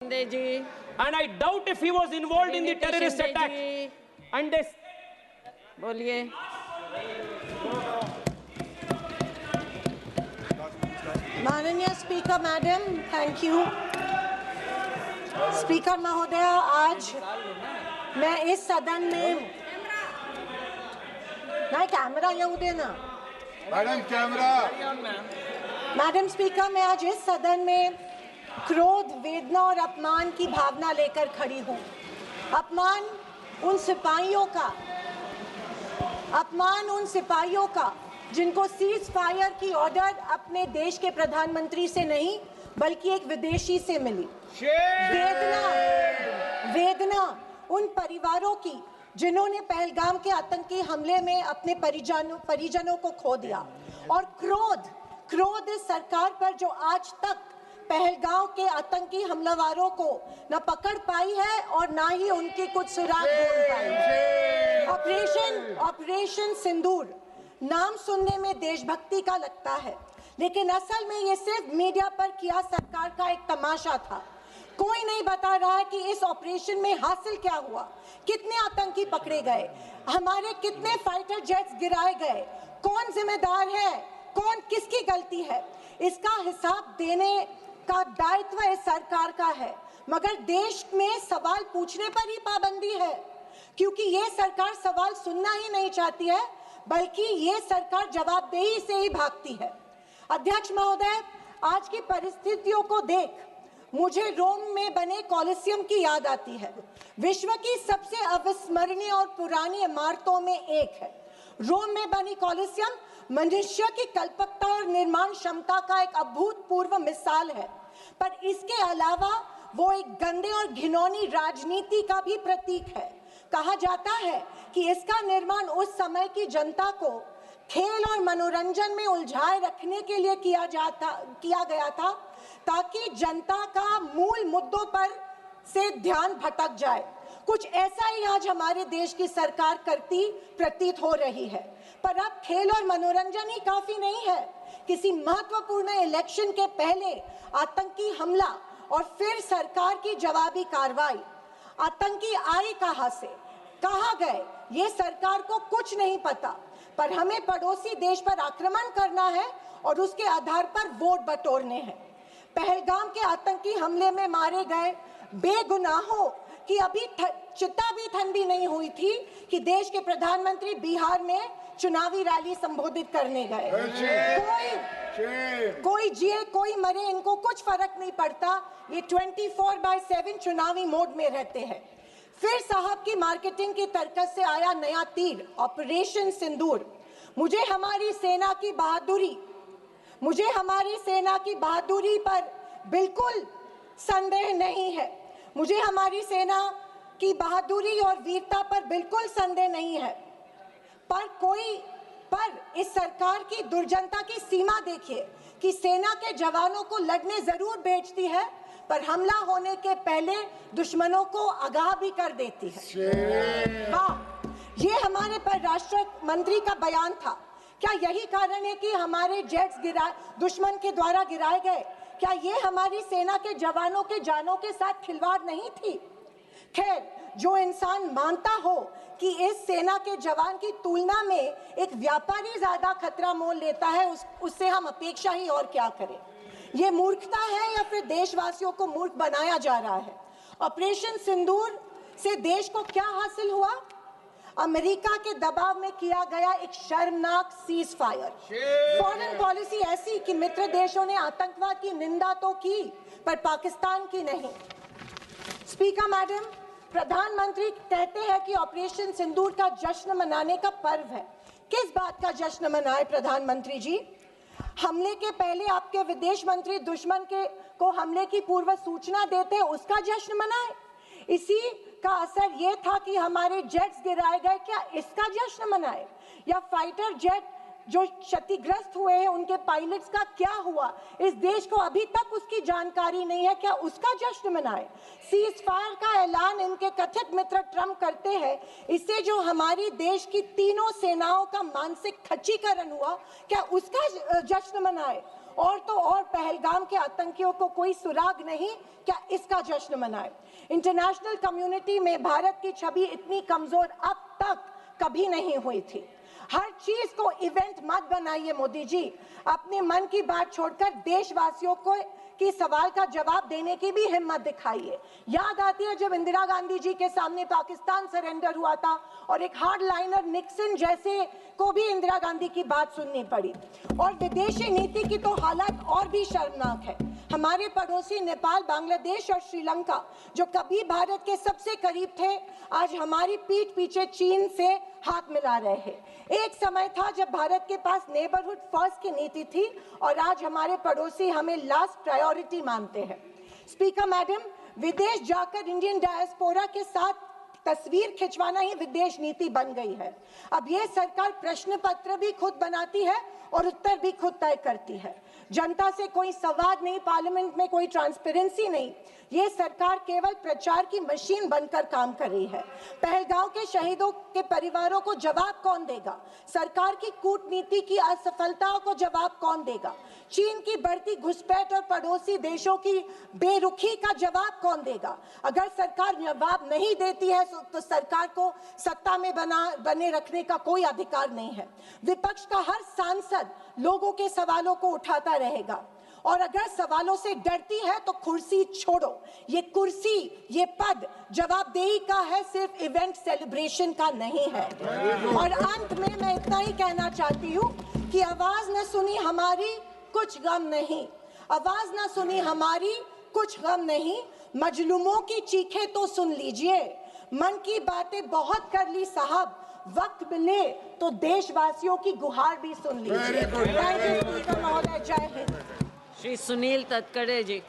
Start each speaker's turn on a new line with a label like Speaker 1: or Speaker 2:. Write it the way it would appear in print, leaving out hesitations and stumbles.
Speaker 1: And I doubt if he was involved in the terrorist attack. And they
Speaker 2: बोलिए।
Speaker 3: माननीय speaker madam, thank you. Speaker महोदय, आज मैं इस सदन में नहीं कैमरा येऊ देना
Speaker 4: मैडम, कैमरा।
Speaker 3: मैडम स्पीकर, मैं आज इस सदन में क्रोध, वेदना और अपमान की भावना लेकर खड़ी हूँ। अपमान उन सिपाहियों का जिनको सीज फायर की ऑर्डर अपने देश के प्रधानमंत्री से नहीं बल्कि एक विदेशी से मिली। वेदना उन परिवारों की जिन्होंने पहलगाम के आतंकी हमले में अपने परिजनों को खो दिया। और क्रोध इस सरकार पर जो आज तक पहलगाम के आतंकी हमलावरों को न पकड़ पाई है और ना ही उनकी कुछ सुराग ढूंढ पाई है। ऑपरेशन सिंदूर नाम सुनने में देशभक्ति का लगता है, लेकिन असल में ये सिर्फ मीडिया पर किया सरकार का एक तमाशा था। कोई नहीं बता रहा है कि इस ऑपरेशन में हासिल क्या हुआ, कितने आतंकी पकड़े गए, हमारे कितने फाइटर जेट्स गिराए गए, कौन जिम्मेदार है, कौन किसकी गलती है। इसका हिसाब देने का दायित्व इस सरकार का है, मगर देश में सवाल पूछने पर ही पाबंदी है, क्योंकि ये सरकार सवाल सुनना ही नहीं चाहती है, बल्कि ये सरकार जवाबदेही से ही भागती है। अध्यक्ष महोदय, आज की परिस्थितियों को देख मुझे रोम में बने कॉलिसियम की याद आती है। विश्व की सबसे अविस्मरणीय और पुरानी इमारतों में एक है। रोम में बनी कॉलिसियम मनुष्य की कल्पकता और निर्माण क्षमता का एक अभूतपूर्व मिसाल है, पर इसके अलावा वो एक गंदे और घिनौनी राजनीति का भी प्रतीक है। कहा जाता है कि इसका निर्माण उस समय की जनता को खेल और मनोरंजन में उलझाए रखने के लिए किया गया था, ताकि जनता का मूल मुद्दों पर से ध्यान भटक जाए। कुछ ऐसा ही आज हमारे देश की सरकार करती प्रतीत हो रही है। पर अब खेल और मनोरंजन ही काफी नहीं है। किसी महत्वपूर्ण इलेक्शन के पहले आतंकी हमला और फिर सरकार की जवाबी कार्रवाई। आतंकी आए कहां से, कहां गए, ये सरकार को कुछ नहीं पता, पर हमें पड़ोसी देश पर आक्रमण करना है और उसके आधार पर वोट बटोरने हैं। पहलगाम के आतंकी हमले में मारे गए बेगुनाहों की अभी चिता भी ठंडी नहीं हुई थी कि देश के प्रधानमंत्री बिहार में चुनावी रैली संबोधित करने गए। कोई जिए कोई मरे, इनको कुछ फर्क नहीं पड़ता। ये 24/7 चुनावी मोड में रहते हैं। फिर साहब की मार्केटिंग की तरकस से आया नया तीर, ऑपरेशन सिंदूर। मुझे हमारी सेना की बहादुरी पर बिल्कुल संदेह नहीं है। मुझे हमारी सेना की बहादुरी और वीरता पर बिल्कुल संदेह नहीं है, पर इस सरकार की दुर्जनता की सीमा देखिए कि सेना के जवानों को लड़ने जरूर भेजती है, पर हमला होने के पहले दुश्मनों को आगाह भी कर देती है। हाँ, ये हमारे परराष्ट्र मंत्री का बयान था। क्या यही कारण है कि हमारे जेट्स दुश्मन के द्वारा गिराए गए? क्या ये हमारी सेना के जवानों के जानों के साथ खिलवाड़ नहीं थी? खैर, जो इंसान मानता हो कि इस सेना के जवान की तुलना में एक व्यापारी ज्यादा खतरा मोल लेता है, उससे हम अपेक्षा ही और क्या करें। ये मूर्खता है या फिर देशवासियों को मूर्ख बनाया जा रहा है? ऑपरेशन सिंदूर से देश को क्या हासिल हुआ? अमेरिका के दबाव में किया गया एक शर्मनाक सीज फायर। फॉरेन पॉलिसी ऐसी कि मित्र देशों ने आतंकवाद की निंदा तो की, पर पाकिस्तान की नहीं। स्पीकर मैडम, प्रधानमंत्री कहते हैं कि ऑपरेशन सिंदूर का जश्न मनाने का पर्व है। किस बात का जश्न मनाए प्रधानमंत्री जी? हमले के पहले आपके विदेश मंत्री दुश्मन को हमले की पूर्व सूचना देते, उसका जश्न मनाए? इसी का असर ये था कि हमारे जेट्स गिराए गए, क्या इसका जश्न मनाए? या फाइटर जेट जो क्षतिग्रस्त हुए हैं उनके पायलट्स का क्या हुआ? इस देश को अभी तक उसकी जानकारी नहीं है, क्या उसका जश्न मनाए? सीज फायर का ऐलान इनके कथित मित्र ट्रंप करते हैं, इससे जो हमारी देश की तीनों सेनाओं का मानसिक खच्चीकरण हुआ, क्या उसका जश्न मनाए? और तो और पहलगाम के आतंकियों को कोई सुराग नहीं, क्या इसका जश्न मनाए? इंटरनेशनल कम्युनिटी में भारत की छवि इतनी कमजोर अब तक कभी नहीं हुई थी। हर चीज को इवेंट मत बनाइए मोदी जी, अपने मन की बात छोड़कर देशवासियों को की सवाल का जवाब देने की भी हिम्मत दिखाइए। याद आती है जब इंदिरा गांधी जी के सामने पाकिस्तान सरेंडर हुआ था और एक हार्ड लाइनर निक्सन जैसे को भी इंदिरा गांधी की बात सुननी पड़ी। और विदेशी नीति की तो हालत और भी शर्मनाक है। हमारे पड़ोसी नेपाल, बांग्लादेश और श्रीलंका जो कभी भारत के सबसे करीब थे, आज हमारी पीठ पीछे चीन से हाथ मिला रहे हैं। एक समय था जब भारत के पास नेबरहुड फर्स्ट की नीति थी और आज हमारे पड़ोसी हमें लास्ट प्रायोरिटी मानते हैं। स्पीकर मैडम, विदेश जाकर इंडियन डायस्पोरा के साथ तस्वीर खिंचवाना ही विदेश नीति बन गई है। अब ये सरकार प्रश्न पत्र भी खुद बनाती है और उत्तर भी खुद तय करती है। जनता से कोई संवाद नहीं, पार्लियामेंट में कोई ट्रांसपेरेंसी नहीं। ये सरकार केवल प्रचार की मशीन बनकर काम कर रही है। पहलगांव के शहीदों के परिवारों को जवाब कौन देगा? सरकार की कूटनीति की असफलताओं को जवाब कौन देगा? चीन की बढ़ती घुसपैठ और पड़ोसी देशों की बेरुखी का जवाब कौन देगा? अगर सरकार जवाब नहीं देती है तो सरकार को सत्ता में बने रखने का कोई अधिकार नहीं है। विपक्ष का हर सांसद लोगों के सवालों को उठाता रहेगा और अगर सवालों से डरती है तो कुर्सी छोड़ो। ये कुर्सी, ये पद जवाबदेही का है, सिर्फ इवेंट सेलिब्रेशन का नहीं है। और अंत में मैं इतना ही कहना चाहती हूँ कि आवाज न सुनी हमारी, कुछ गम नहीं। आवाज न सुनी हमारी, कुछ गम नहीं। मजलूमों की चीखें तो सुन लीजिए। मन की बातें बहुत कर ली साहब, वक्त मिले तो देशवासियों की गुहार भी सुन लीजिए। थैंक यू महोदय, जय हिंद।
Speaker 2: श्री सुनील तटकरे जी।